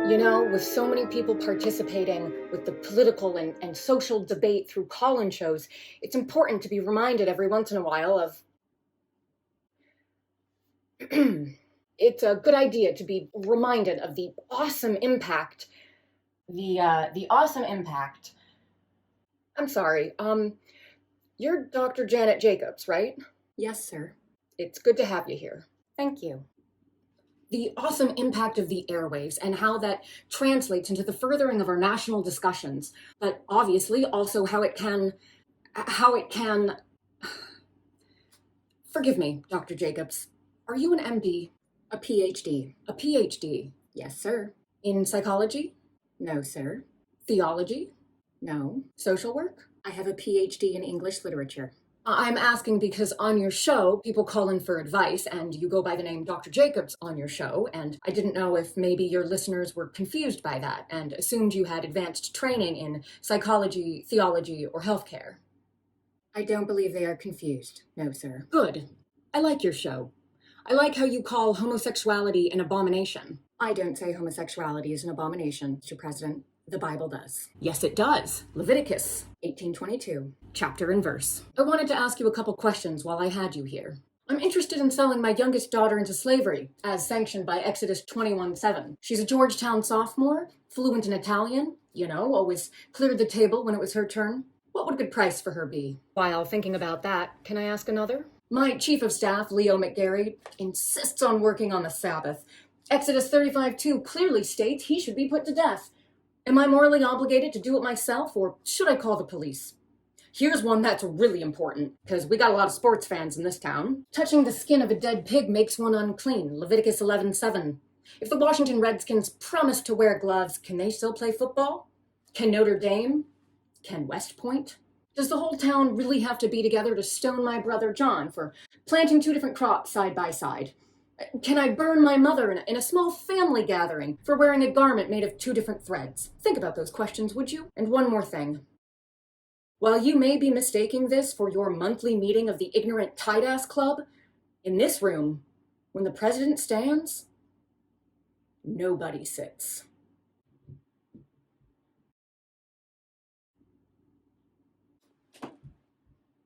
You know, with so many people participating with the political and social debate through call-in shows, it's important to be reminded every once in a while of it's a good idea to be reminded of the awesome impact. The awesome impact. I'm sorry. You're Dr. Janet Jacobs, right? Yes, sir. It's good to have you here. Thank you. The awesome impact of the airwaves and how that translates into the furthering of our national discussions, but obviously also how it can forgive me, Dr. Jacobs. Are you an MD? A PhD. A PhD? Yes, sir. In psychology? No, sir. Theology? No. Social work? I have a PhD in English literature. I'm asking because on your show, people call in for advice, and you go by the name Dr. Jacobs on your show, and I didn't know if maybe your listeners were confused by that and assumed you had advanced training in psychology, theology, or healthcare. I don't believe they are confused. No, sir. Good. I like your show. I like how you call homosexuality an abomination. I don't say homosexuality is an abomination, Mr. President. The Bible does. Yes, it does. Leviticus 18:22. chapter and verse. I wanted to ask you a couple questions while I had you here. I'm interested in selling my youngest daughter into slavery, as sanctioned by Exodus 21:7. She's a Georgetown sophomore, fluent in Italian, always cleared the table when it was her turn. What would a good price for her be? While thinking about that, can I ask another? My chief of staff, Leo McGarry, insists on working on the Sabbath. Exodus 35:2 clearly states he should be put to death. Am I morally obligated to do it myself, or should I call the police? Here's one that's really important, because we got a lot of sports fans in this town. Touching the skin of a dead pig makes one unclean, Leviticus 11:7. If the Washington Redskins promise to wear gloves, can they still play football? Can Notre Dame? Can West Point? Does the whole town really have to be together to stone my brother John for planting two different crops side by side? Can I burn my mother in a small family gathering for wearing a garment made of two different threads? Think about those questions, would you? And one more thing. While you may be mistaking this for your monthly meeting of the Ignorant Tight-Ass Club, in this room, when the president stands, nobody sits.